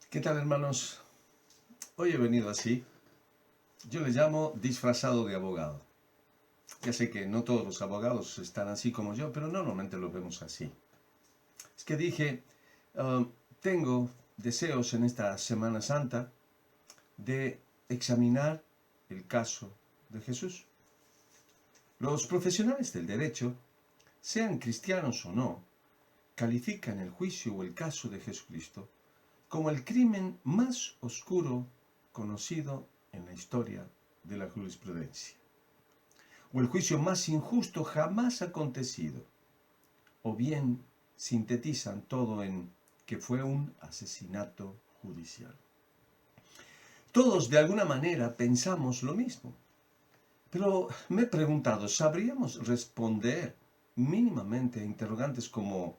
¿Qué tal, hermanos? Hoy he venido así. Yo le llamo disfrazado de abogado. Ya sé que no todos los abogados están así como yo, pero normalmente lo vemos así. Es que dije, ah, tengo deseos en esta Semana Santa de examinar el caso de Jesús. Los profesionales del derecho, sean cristianos o no, califican el juicio o el caso de Jesucristo como el crimen más oscuro conocido en la historia de la jurisprudencia, o el juicio más injusto jamás acontecido, o bien sintetizan todo en que fue un asesinato judicial. Todos de alguna manera pensamos lo mismo, pero me he preguntado, ¿sabríamos responder mínimamente a interrogantes como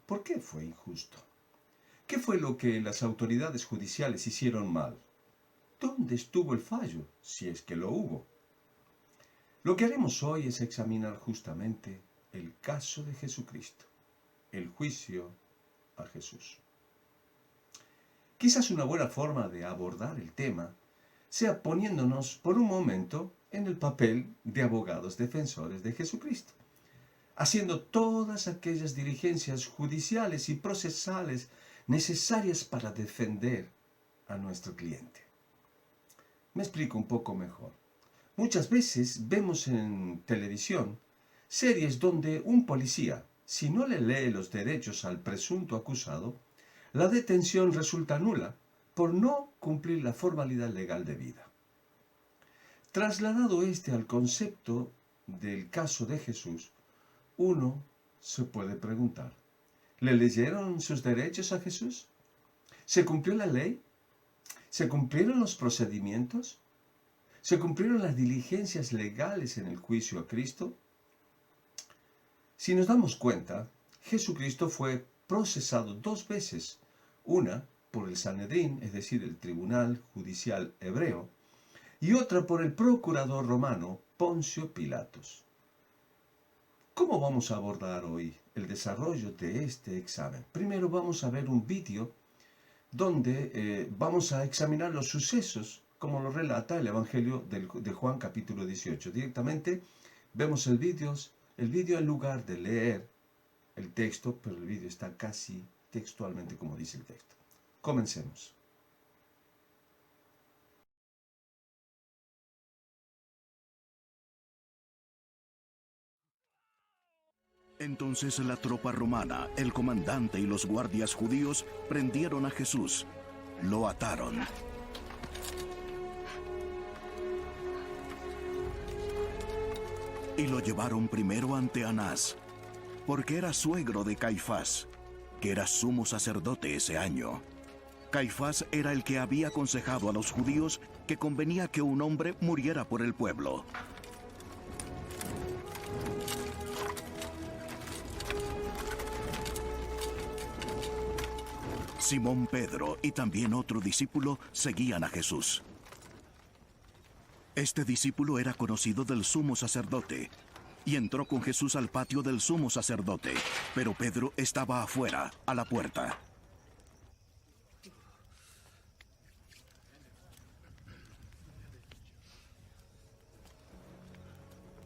¿por qué fue injusto? ¿Qué fue lo que las autoridades judiciales hicieron mal? ¿Dónde estuvo el fallo, si es que lo hubo? Lo que haremos hoy es examinar justamente el caso de Jesucristo, el juicio a Jesús. Quizás una buena forma de abordar el tema sea poniéndonos por un momento en el papel de abogados defensores de Jesucristo, haciendo todas aquellas diligencias judiciales y procesales necesarias para defender a nuestro cliente. Me explico un poco mejor. Muchas veces vemos en televisión series donde un policía, si no le lee los derechos al presunto acusado, la detención resulta nula por no cumplir la formalidad legal debida. Trasladado al concepto del caso de Jesús, uno se puede preguntar, ¿le leyeron sus derechos a Jesús? ¿Se cumplió la ley? ¿Se cumplieron los procedimientos? ¿Se cumplieron las diligencias legales en el juicio a Cristo? Si nos damos cuenta, Jesucristo fue procesado dos veces, una por el Sanedrín, es decir, el tribunal judicial hebreo, y otra por el procurador romano Poncio Pilatos. ¿Cómo vamos a abordar hoy el desarrollo de este examen? Primero vamos a ver un vídeo donde vamos a examinar los sucesos como lo relata el Evangelio de Juan capítulo 18. Directamente vemos el vídeo en lugar de leer el texto, pero el vídeo está casi textualmente como dice el texto. Comencemos. Entonces la tropa romana, el comandante y los guardias judíos prendieron a Jesús, lo ataron y lo llevaron primero ante Anás, porque era suegro de Caifás, que era sumo sacerdote ese año. Caifás era el que había aconsejado a los judíos que convenía que un hombre muriera por el pueblo. Simón Pedro y también otro discípulo seguían a Jesús. Este discípulo era conocido del sumo sacerdote y entró con Jesús al patio del sumo sacerdote, pero Pedro estaba afuera, a la puerta.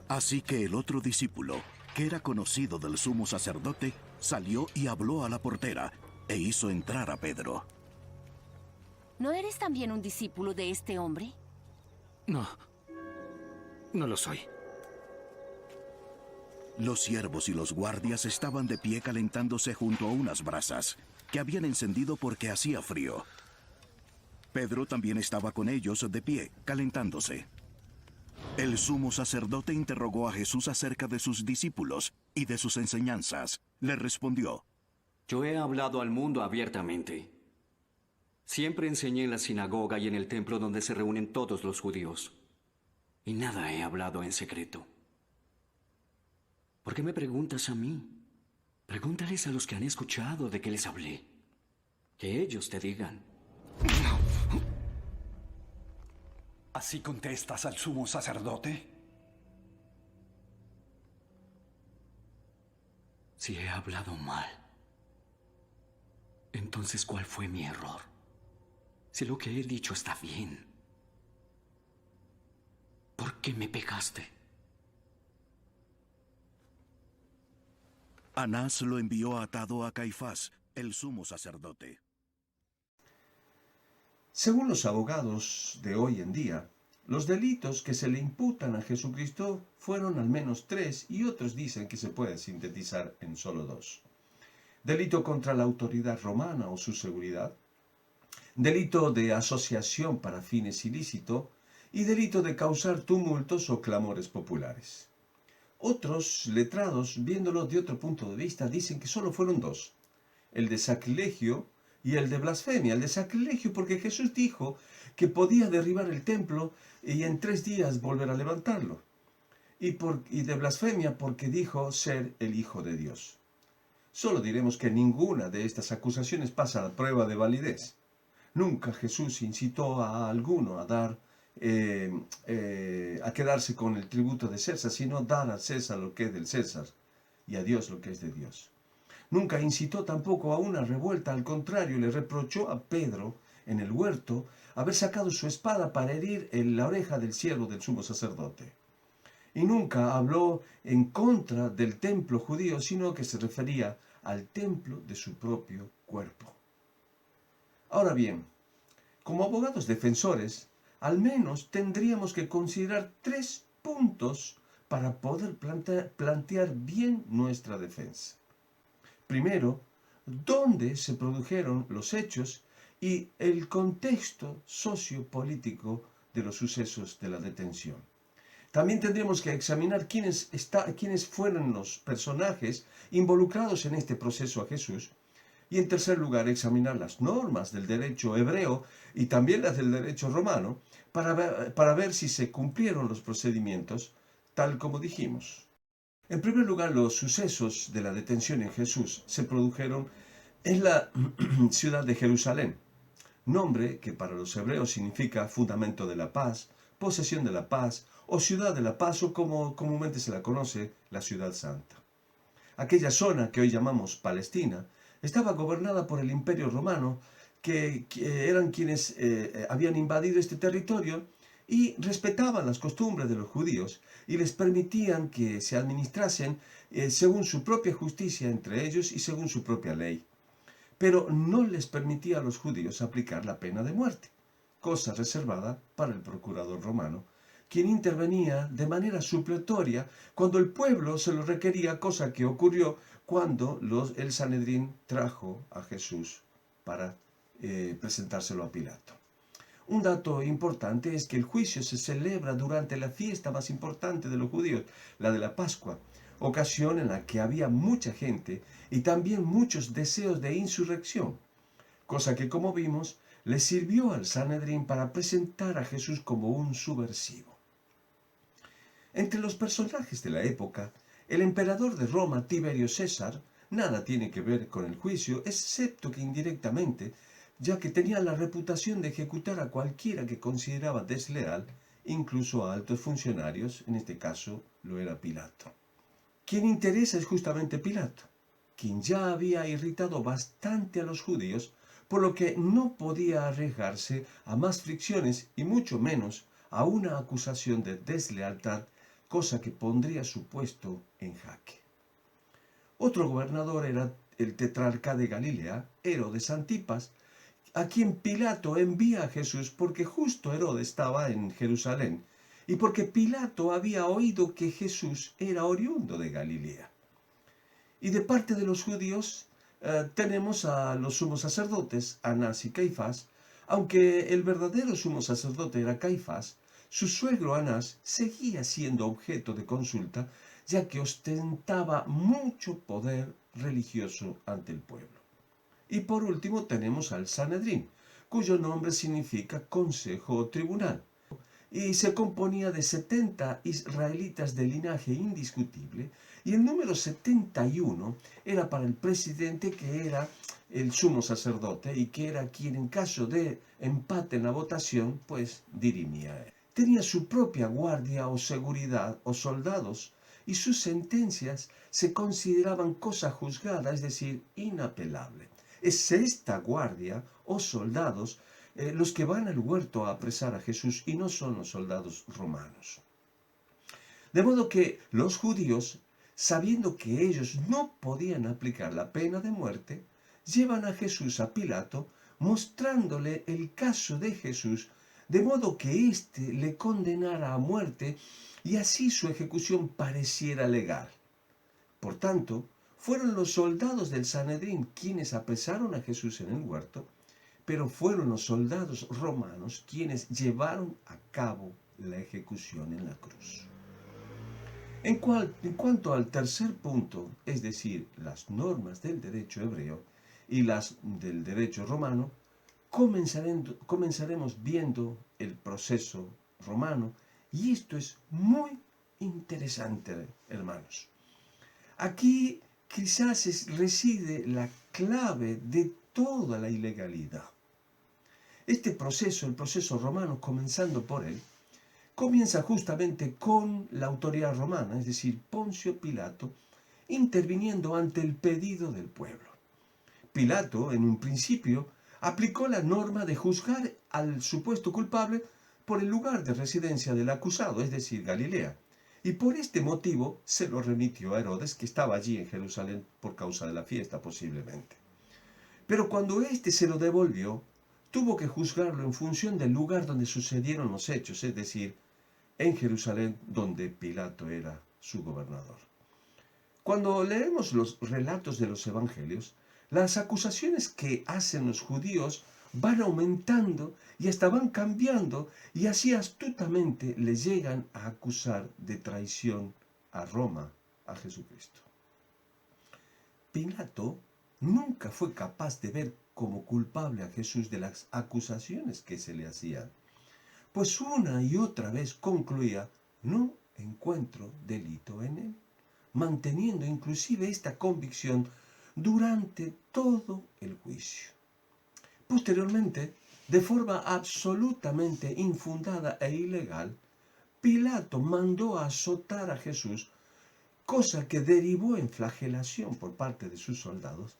Así que el otro discípulo, que era conocido del sumo sacerdote, salió y habló a la portera e hizo entrar a Pedro. ¿No eres también un discípulo de este hombre? No, no lo soy. Los siervos y los guardias estaban de pie calentándose junto a unas brasas que habían encendido porque hacía frío. Pedro también estaba con ellos de pie, calentándose. El sumo sacerdote interrogó a Jesús acerca de sus discípulos y de sus enseñanzas. Le respondió: Yo he hablado al mundo abiertamente. Siempre enseñé en la sinagoga y en el templo donde se reúnen todos los judíos. Y nada he hablado en secreto. ¿Por qué me preguntas a mí? Pregúntales a los que han escuchado de qué les hablé. Que ellos te digan. ¿Así contestas al sumo sacerdote? Si he hablado mal, entonces ¿cuál fue mi error? Si lo que he dicho está bien, ¿por qué me pegaste? Anás lo envió atado a Caifás, el sumo sacerdote. Según los abogados de hoy en día, los delitos que se le imputan a Jesucristo fueron al menos 3 y otros dicen que se puede sintetizar en solo 2. Delito contra la autoridad romana o su seguridad, delito de asociación para fines ilícitos y delito de causar tumultos o clamores populares. Otros letrados, viéndolo de otro punto de vista, dicen que solo fueron 2, el de sacrilegio y el de blasfemia. El de sacrilegio porque Jesús dijo que podía derribar el templo y en 3 días volver a levantarlo. Y de blasfemia porque dijo ser el Hijo de Dios. Solo diremos que ninguna de estas acusaciones pasa a prueba de validez. Nunca Jesús incitó a alguno a dar a quedarse con el tributo de César, sino dar a César lo que es del César y a Dios lo que es de Dios. Nunca incitó tampoco a una revuelta, al contrario, le reprochó a Pedro en el huerto haber sacado su espada para herir en la oreja del siervo del sumo sacerdote. Y nunca habló en contra del templo judío, sino que se refería al templo de su propio cuerpo. Ahora bien, como abogados defensores, al menos tendríamos que considerar 3 puntos para poder plantear bien nuestra defensa. Primero, dónde se produjeron los hechos y el contexto sociopolítico de los sucesos de la detención. También tendremos que examinar quiénes fueron los personajes involucrados en este proceso a Jesús. Y en tercer lugar, examinar las normas del derecho hebreo y también las del derecho romano para ver si se cumplieron los procedimientos tal como dijimos. En primer lugar, los sucesos de la detención en Jesús se produjeron en la ciudad de Jerusalén, nombre que para los hebreos significa fundamento de la paz, posesión de la paz o ciudad de la paz o como comúnmente se la conoce, la ciudad santa. Aquella zona que hoy llamamos Palestina estaba gobernada por el Imperio Romano, que eran quienes habían invadido este territorio y respetaban las costumbres de los judíos y les permitían que se administrasen según su propia justicia entre ellos y según su propia ley. Pero no les permitía a los judíos aplicar la pena de muerte, cosa reservada para el procurador romano, quien intervenía de manera supletoria cuando el pueblo se lo requería, cosa que ocurrió cuando el Sanedrín trajo a Jesús para presentárselo a Pilato. Un dato importante es que el juicio se celebra durante la fiesta más importante de los judíos, la de la Pascua, ocasión en la que había mucha gente y también muchos deseos de insurrección, cosa que, como vimos, le sirvió al Sanedrín para presentar a Jesús como un subversivo. Entre los personajes de la época, el emperador de Roma, Tiberio César, nada tiene que ver con el juicio, excepto que indirectamente, ya que tenía la reputación de ejecutar a cualquiera que consideraba desleal, incluso a altos funcionarios, en este caso lo era Pilato. Quien interesa es justamente Pilato, quien ya había irritado bastante a los judíos, por lo que no podía arriesgarse a más fricciones y mucho menos a una acusación de deslealtad, cosa que pondría su puesto en jaque. Otro gobernador era el tetrarca de Galilea, Herodes Antipas, a quien Pilato envía a Jesús porque justo Herodes estaba en Jerusalén y porque Pilato había oído que Jesús era oriundo de Galilea. Y de parte de los judíos tenemos a los sumos sacerdotes, Anás y Caifás. Aunque el verdadero sumo sacerdote era Caifás, su suegro Anás seguía siendo objeto de consulta, ya que ostentaba mucho poder religioso ante el pueblo. Y por último tenemos al Sanedrín, cuyo nombre significa consejo o tribunal, y se componía de 70 israelitas de linaje indiscutible, y el número 71 era para el presidente, que era el sumo sacerdote y que era quien en caso de empate en la votación, pues dirimía. Tenía su propia guardia o seguridad o soldados, y sus sentencias se consideraban cosa juzgada, es decir, inapelable. Es esta guardia o soldados los que van al huerto a apresar a Jesús y no son los soldados romanos. De modo que los judíos, sabiendo que ellos no podían aplicar la pena de muerte, llevan a Jesús a Pilato, mostrándole el caso de Jesús, de modo que éste le condenara a muerte y así su ejecución pareciera legal. Por tanto, fueron los soldados del Sanedrín quienes apresaron a Jesús en el huerto, pero fueron los soldados romanos quienes llevaron a cabo la ejecución en la cruz. En cuanto al tercer punto, es decir, las normas del derecho hebreo y las del derecho romano, comenzaremos viendo el proceso romano, y esto es muy interesante, hermanos. Aquí quizás reside la clave de toda la ilegalidad. Este proceso, el proceso romano, comenzando por él, comienza justamente con la autoridad romana, es decir, Poncio Pilato, interviniendo ante el pedido del pueblo. Pilato, en un principio, aplicó la norma de juzgar al supuesto culpable por el lugar de residencia del acusado, es decir, Galilea, y por este motivo se lo remitió a Herodes, que estaba allí en Jerusalén por causa de la fiesta posiblemente. Pero cuando éste se lo devolvió, tuvo que juzgarlo en función del lugar donde sucedieron los hechos, es decir, en Jerusalén, donde Pilato era su gobernador. Cuando leemos los relatos de los evangelios, las acusaciones que hacen los judíos van aumentando y hasta van cambiando, y así astutamente le llegan a acusar de traición a Roma, a Jesucristo. Pilato nunca fue capaz de ver como culpable a Jesús de las acusaciones que se le hacían, pues una y otra vez concluía: no encuentro delito en él, manteniendo inclusive esta convicción durante todo el juicio. Posteriormente, de forma absolutamente infundada e ilegal, Pilato mandó azotar a Jesús, cosa que derivó en flagelación por parte de sus soldados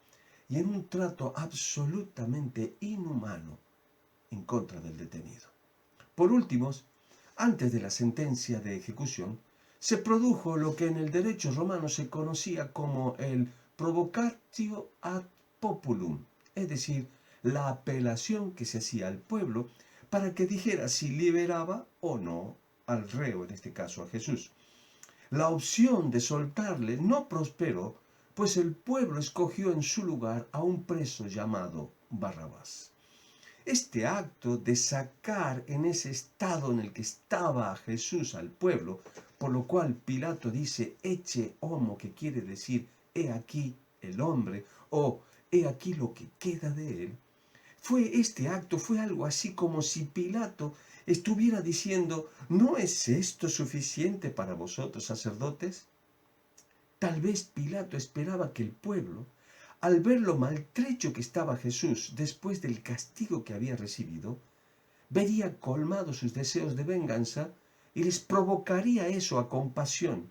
y en un trato absolutamente inhumano en contra del detenido. Por último, antes de la sentencia de ejecución, se produjo lo que en el derecho romano se conocía como el provocatio ad populum, es decir, la apelación que se hacía al pueblo para que dijera si liberaba o no al reo, en este caso a Jesús. La opción de soltarle no prosperó, pues el pueblo escogió en su lugar a un preso llamado Barrabás. Este acto de sacar en ese estado en el que estaba a Jesús al pueblo, por lo cual Pilato dice ecce homo, que quiere decir he aquí el hombre, o he aquí lo que queda de él, este acto fue algo así como si Pilato estuviera diciendo: ¿no es esto suficiente para vosotros, sacerdotes? Tal vez Pilato esperaba que el pueblo, al ver lo maltrecho que estaba Jesús después del castigo que había recibido, vería colmados sus deseos de venganza y les provocaría eso a compasión.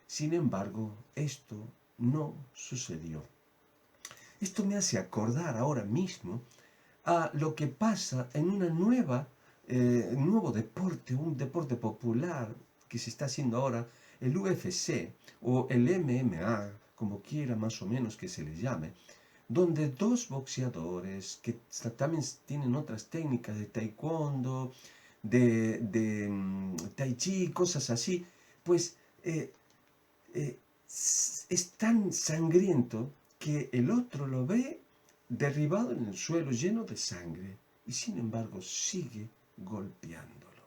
Sin embargo, esto no sucedió. Esto me hace acordar ahora mismo a lo que pasa en un nuevo deporte, un deporte popular que se está haciendo ahora, el UFC o el MMA, como quiera más o menos que se les llame, donde dos boxeadores que también tienen otras técnicas de taekwondo, de tai chi, cosas así, pues es tan sangriento que el otro lo ve derribado en el suelo lleno de sangre y sin embargo sigue golpeándolo.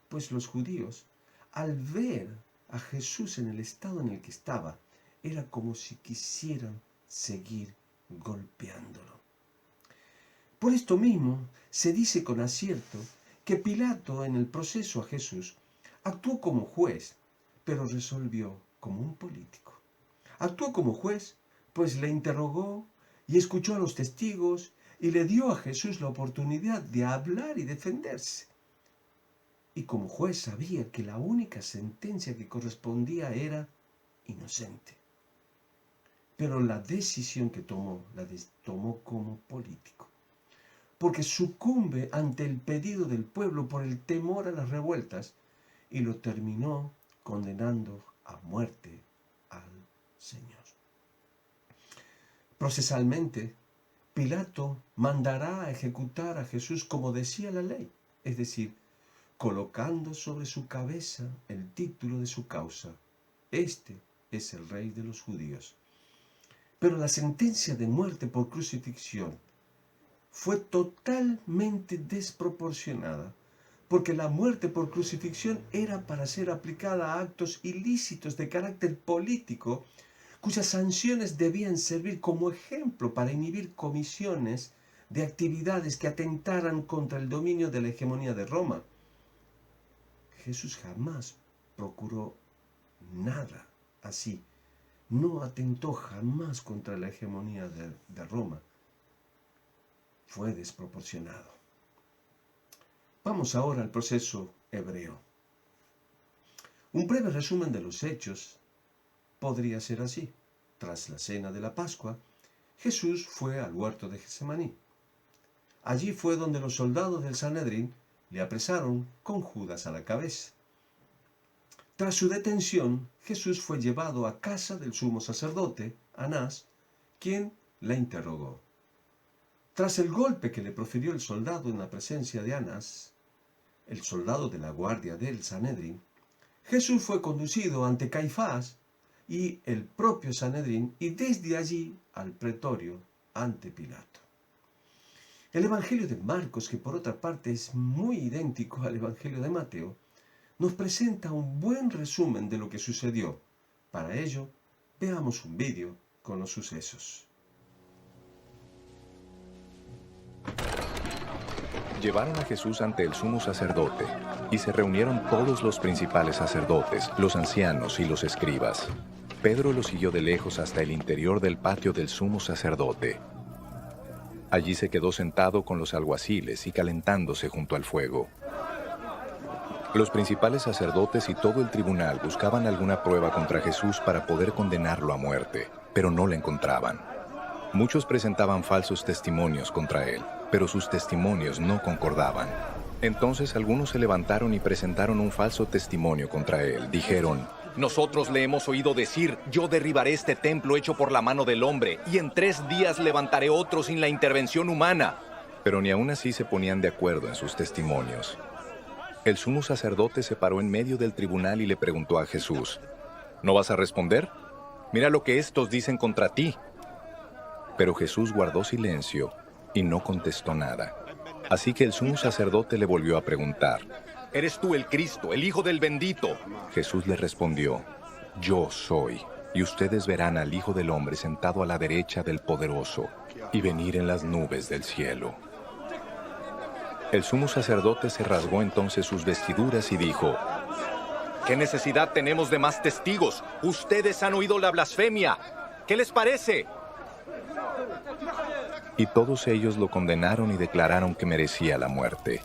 Pues los judíos, al ver a Jesús en el estado en el que estaba, era como si quisieran seguir golpeándolo. Por esto mismo se dice con acierto que Pilato en el proceso a Jesús actuó como juez, pero resolvió como un político. Actuó como juez, pues le interrogó y escuchó a los testigos y le dio a Jesús la oportunidad de hablar y defenderse. Y como juez sabía que la única sentencia que correspondía era inocente. Pero la decisión que tomó, tomó como político. porque sucumbe ante el pedido del pueblo por el temor a las revueltas y lo terminó condenando a muerte al Señor. Procesalmente, Pilato mandará a ejecutar a Jesús como decía la ley, es decir, colocando sobre su cabeza el título de su causa. Este es el Rey de los judíos. Pero la sentencia de muerte por crucifixión fue totalmente desproporcionada, porque la muerte por crucifixión era para ser aplicada a actos ilícitos de carácter político, cuyas sanciones debían servir como ejemplo para inhibir comisiones de actividades que atentaran contra el dominio de la hegemonía de Roma. Jesús jamás procuró nada así. No atentó jamás contra la hegemonía de Roma. Fue desproporcionado. Vamos ahora al proceso hebreo. Un breve resumen de los hechos podría ser así. Tras la cena de la Pascua, Jesús fue al huerto de Getsemaní. Allí fue donde los soldados del Sanedrín le apresaron con Judas a la cabeza. Tras su detención, Jesús fue llevado a casa del sumo sacerdote, Anás, quien la interrogó. Tras el golpe que le profirió el soldado en la presencia de Anás, el soldado de la guardia del Sanedrín, Jesús fue conducido ante Caifás y el propio Sanedrín y desde allí al pretorio ante Pilato. El Evangelio de Marcos, que por otra parte es muy idéntico al Evangelio de Mateo, nos presenta un buen resumen de lo que sucedió. Para ello, veamos un vídeo con los sucesos. Llevaron a Jesús ante el sumo sacerdote, y se reunieron todos los principales sacerdotes, los ancianos y los escribas. Pedro lo siguió de lejos hasta el interior del patio del sumo sacerdote. Allí se quedó sentado con los alguaciles y calentándose junto al fuego. Los principales sacerdotes y todo el tribunal buscaban alguna prueba contra Jesús para poder condenarlo a muerte, pero no la encontraban. Muchos presentaban falsos testimonios contra él, pero sus testimonios no concordaban. Entonces algunos se levantaron y presentaron un falso testimonio contra él. Dijeron: nosotros le hemos oído decir, yo derribaré este templo hecho por la mano del hombre, y en 3 días levantaré otro sin la intervención humana. Pero ni aún así se ponían de acuerdo en sus testimonios. El sumo sacerdote se paró en medio del tribunal y le preguntó a Jesús: ¿no vas a responder? Mira lo que estos dicen contra ti. Pero Jesús guardó silencio y no contestó nada. Así que el sumo sacerdote le volvió a preguntar: ¿eres tú el Cristo, el Hijo del Bendito? Jesús le respondió: yo soy, y ustedes verán al Hijo del Hombre sentado a la derecha del Poderoso y venir en las nubes del cielo. El sumo sacerdote se rasgó entonces sus vestiduras y dijo: ¿qué necesidad tenemos de más testigos? Ustedes han oído la blasfemia. ¿Qué les parece? Y todos ellos lo condenaron y declararon que merecía la muerte.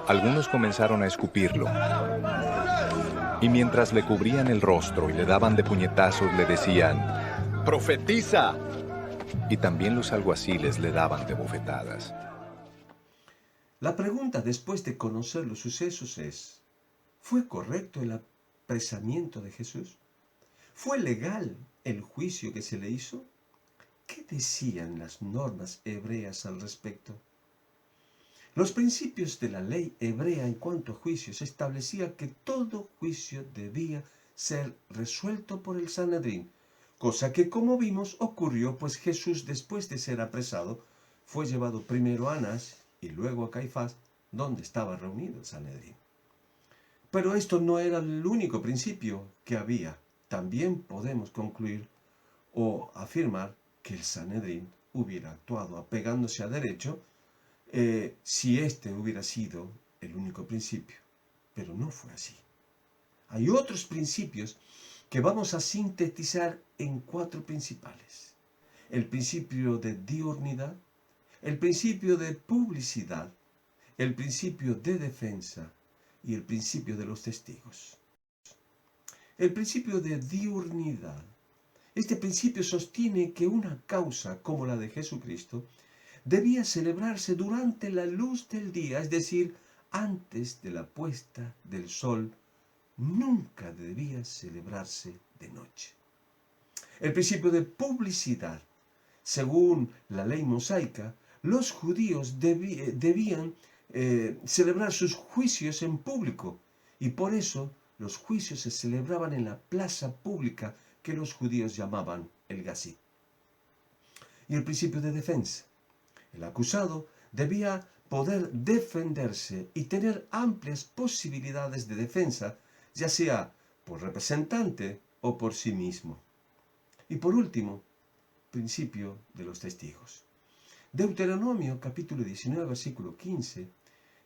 Algunos comenzaron a escupirlo, y mientras le cubrían el rostro y le daban de puñetazos, le decían: ¡profetiza! Y también los alguaciles le daban de bofetadas. La pregunta después de conocer los sucesos es: ¿fue correcto el apresamiento de Jesús? ¿Fue legal el juicio que se le hizo? ¿Qué decían las normas hebreas al respecto? Los principios de la ley hebrea en cuanto a juicios establecía que todo juicio debía ser resuelto por el Sanedrín, cosa que, como vimos, ocurrió, pues Jesús, después de ser apresado, fue llevado primero a Anás y luego a Caifás, donde estaba reunido el Sanedrín. Pero esto no era el único principio que había. También podemos concluir o afirmar que el Sanedrín hubiera actuado apegándose a derecho si este hubiera sido el único principio. Pero no fue así. Hay otros principios que vamos a sintetizar en 4 principales. El principio de diurnidad, el principio de publicidad, el principio de defensa y el principio de los testigos. El principio de diurnidad Este principio sostiene que una causa como la de Jesucristo debía celebrarse durante la luz del día, es decir, antes de la puesta del sol. Nunca debía celebrarse de noche. El principio de publicidad. Según la ley mosaica, los judíos debían celebrar sus juicios en público, y por eso los juicios se celebraban en la plaza pública que los judíos llamaban el Gazit. Y el principio de defensa. El acusado debía poder defenderse y tener amplias posibilidades de defensa, ya sea por representante o por sí mismo. Y por último, principio de los testigos. Deuteronomio capítulo 19, versículo 15,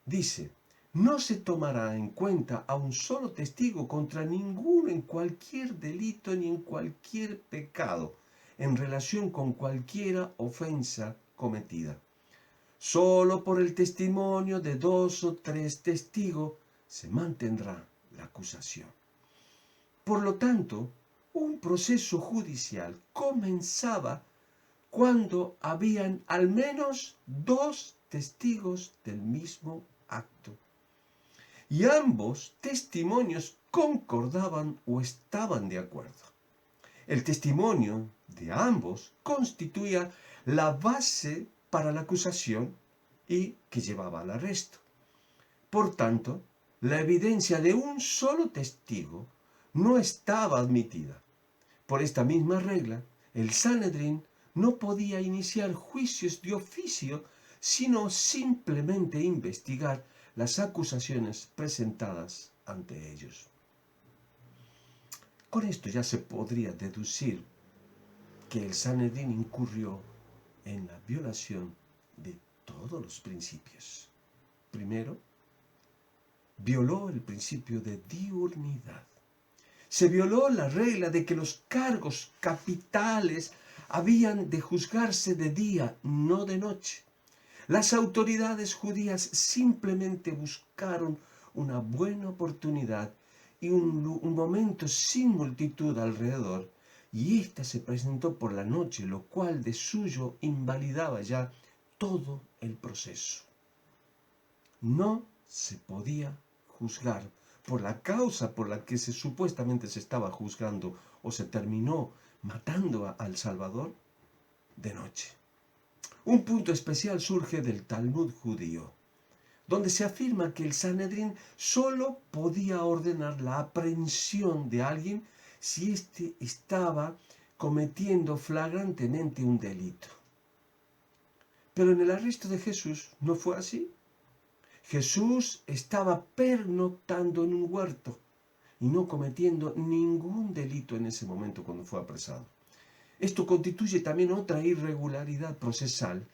dice: no se tomará en cuenta a un solo testigo contra ninguno en cualquier delito ni en cualquier pecado, en relación con cualquiera ofensa cometida. Solo por el testimonio de 2 o 3 testigos se mantendrá la acusación. Por lo tanto, un proceso judicial comenzaba cuando habían al menos 2 testigos del mismo acto, y ambos testimonios concordaban o estaban de acuerdo. El testimonio de ambos constituía la base para la acusación y que llevaba al arresto. Por tanto, la evidencia de un solo testigo no estaba admitida. Por esta misma regla, el Sanedrín no podía iniciar juicios de oficio, sino simplemente investigar las acusaciones presentadas ante ellos. Con esto ya se podría deducir que el Sanedrín incurrió en la violación de todos los principios. Primero, violó el principio de diurnidad. Se violó la regla de que los cargos capitales habían de juzgarse de día, no de noche. Las autoridades judías simplemente buscaron una buena oportunidad y un momento sin multitud alrededor, y ésta se presentó por la noche, lo cual de suyo invalidaba ya todo el proceso. No se podía juzgar por la causa por la que supuestamente se estaba juzgando o se terminó matando al Salvador de noche. Un punto especial surge del Talmud judío, donde se afirma que el Sanedrín solo podía ordenar la aprehensión de alguien si éste estaba cometiendo flagrantemente un delito. Pero en el arresto de Jesús no fue así. Jesús estaba pernoctando en un huerto y no cometiendo ningún delito en ese momento cuando fue apresado. Esto constituye también otra irregularidad procesal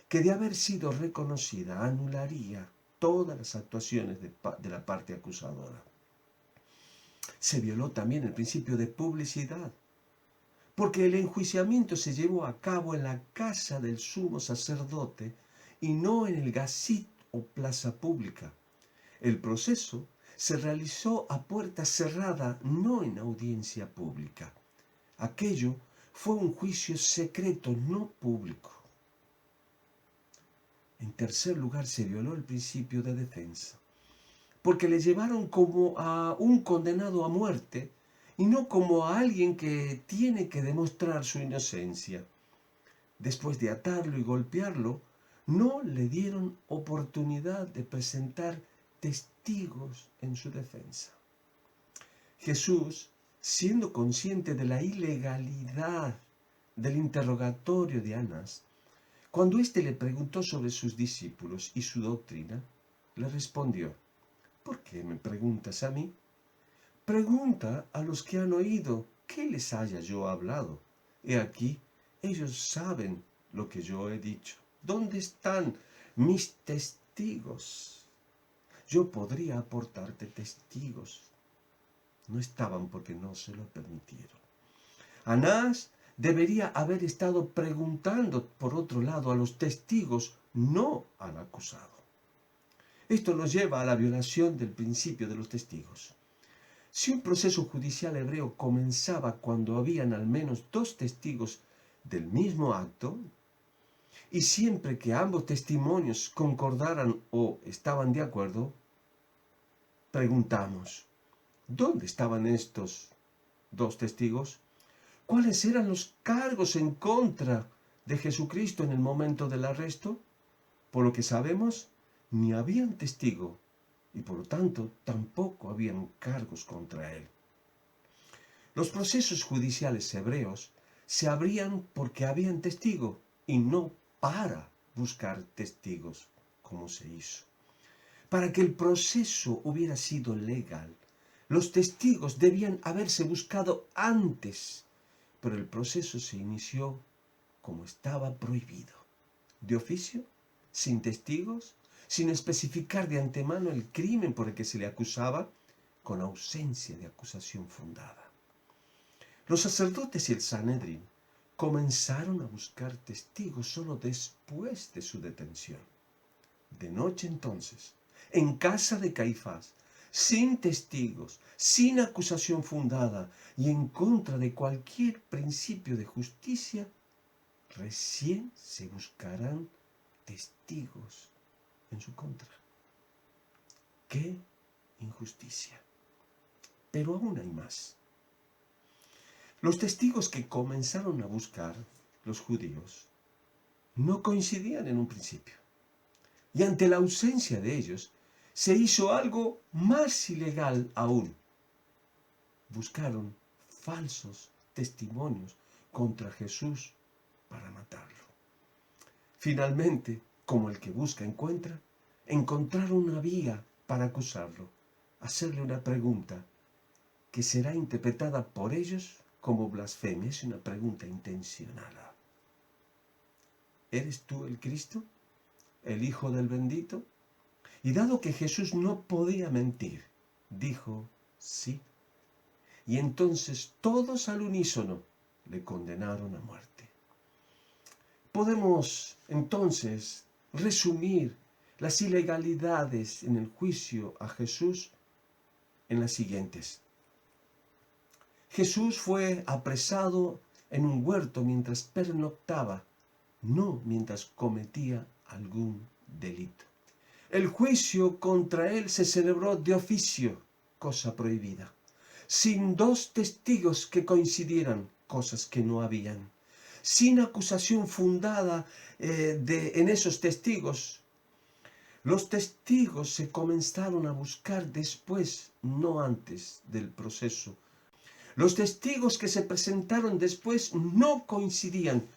que, de haber sido reconocida, anularía todas las actuaciones de la parte acusadora. Se violó también el principio de publicidad, porque el enjuiciamiento se llevó a cabo en la casa del sumo sacerdote y no en el Gazit o plaza pública. El proceso se realizó a puerta cerrada, no en audiencia pública. Aquello fue un juicio secreto, no público. En tercer lugar, se violó el principio de defensa, porque le llevaron como a un condenado a muerte y no como a alguien que tiene que demostrar su inocencia. Después de atarlo y golpearlo, no le dieron oportunidad de presentar testigos en su defensa. Jesús, siendo consciente de la ilegalidad del interrogatorio de Anás, cuando éste le preguntó sobre sus discípulos y su doctrina, le respondió: ¿por qué me preguntas a mí? Pregunta a los que han oído qué les haya yo hablado. He aquí, ellos saben lo que yo he dicho. ¿Dónde están mis testigos? Yo podría aportarte testigos. No estaban porque no se lo permitieron. Anás debería haber estado preguntando, por otro lado, a los testigos, no al acusado. Esto nos lleva a la violación del principio de los testigos. Si un proceso judicial hebreo comenzaba cuando habían al menos dos testigos del mismo acto, y siempre que ambos testimonios concordaran o estaban de acuerdo, preguntamos, ¿dónde estaban estos dos testigos? ¿Cuáles eran los cargos en contra de Jesucristo en el momento del arresto? Por lo que sabemos, ni habían testigo y por lo tanto tampoco habían cargos contra él. Los procesos judiciales hebreos se abrían porque habían testigo y no para buscar testigos, como se hizo. Para que el proceso hubiera sido legal, los testigos debían haberse buscado antes, pero el proceso se inició como estaba prohibido, de oficio, sin testigos, sin especificar de antemano el crimen por el que se le acusaba, con ausencia de acusación fundada. Los sacerdotes y el Sanedrín comenzaron a buscar testigos solo después de su detención. De noche entonces, en casa de Caifás, sin testigos, sin acusación fundada y en contra de cualquier principio de justicia, recién se buscarán testigos en su contra. ¡Qué injusticia! Pero aún hay más. Los testigos que comenzaron a buscar los judíos no coincidían en un principio. Y ante la ausencia de ellos, se hizo algo más ilegal aún. Buscaron falsos testimonios contra Jesús para matarlo. Finalmente, como el que busca encuentra, encontraron una vía para acusarlo, hacerle una pregunta que será interpretada por ellos como blasfemia. Es una pregunta intencionada. ¿Eres tú el Cristo, el Hijo del Bendito? Y dado que Jesús no podía mentir, dijo sí. Y entonces todos al unísono le condenaron a muerte. Podemos entonces resumir las ilegalidades en el juicio a Jesús en las siguientes. Jesús fue apresado en un huerto mientras pernoctaba, no mientras cometía algún delito. El juicio contra él se celebró de oficio, cosa prohibida, sin dos testigos que coincidieran, cosas que no habían, sin acusación fundada en esos testigos. Los testigos se comenzaron a buscar después, no antes del proceso. Los testigos que se presentaron después no coincidían.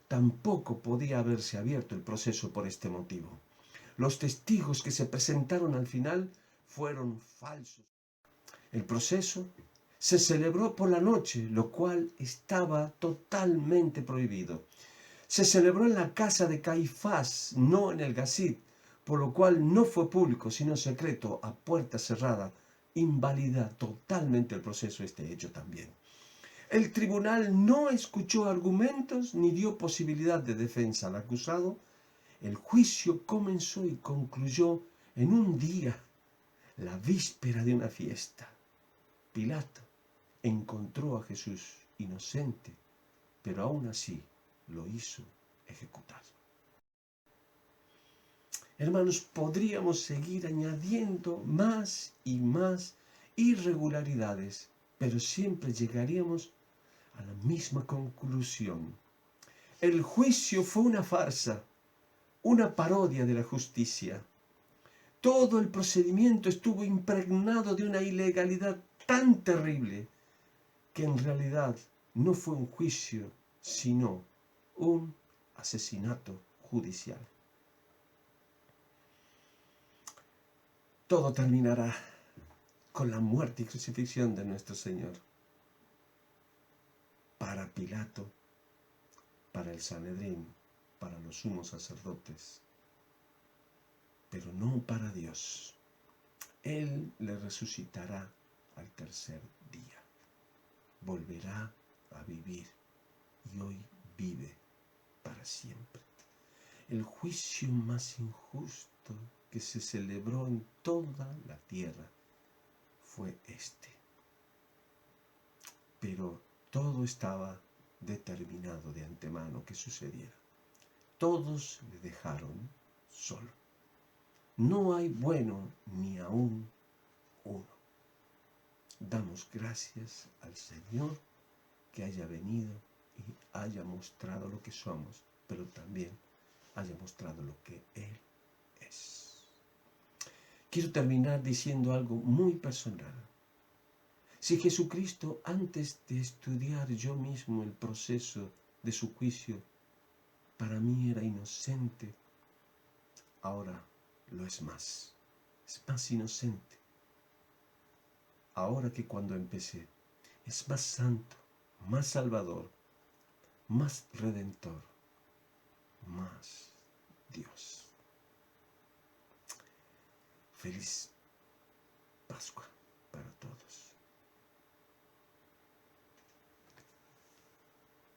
Tampoco podía haberse abierto el proceso por este motivo. Los testigos que se presentaron al final fueron falsos. El proceso se celebró por la noche, lo cual estaba totalmente prohibido. Se celebró en la casa de Caifás, no en el Gazit, por lo cual no fue público, sino secreto, a puerta cerrada. Invalida totalmente el proceso este hecho también. El tribunal no escuchó argumentos ni dio posibilidad de defensa al acusado. El juicio comenzó y concluyó en un día, la víspera de una fiesta. Pilato encontró a Jesús inocente, pero aún así lo hizo ejecutar. Hermanos, podríamos seguir añadiendo más y más irregularidades, pero siempre llegaríamos a la misma conclusión. El juicio fue una farsa, una parodia de la justicia. Todo el procedimiento estuvo impregnado de una ilegalidad tan terrible que en realidad no fue un juicio, sino un asesinato judicial. Todo terminará con la muerte y crucifixión de nuestro Señor. Para Pilato, para el Sanedrín, para los sumos sacerdotes, pero no para Dios. Él le resucitará al tercer día. Volverá a vivir y hoy vive para siempre. El juicio más injusto que se celebró en toda la tierra fue este. pero todo estaba determinado de antemano que sucediera. Todos le dejaron solo. No hay bueno ni aún uno. Damos gracias al Señor que haya venido y haya mostrado lo que somos, pero también haya mostrado lo que Él es. Quiero terminar diciendo algo muy personal. Si Jesucristo, antes de estudiar yo mismo el proceso de su juicio, para mí era inocente, ahora lo es más. Es más inocente. Ahora que cuando empecé, es más santo, más salvador, más redentor, más Dios. Feliz Pascua para todos.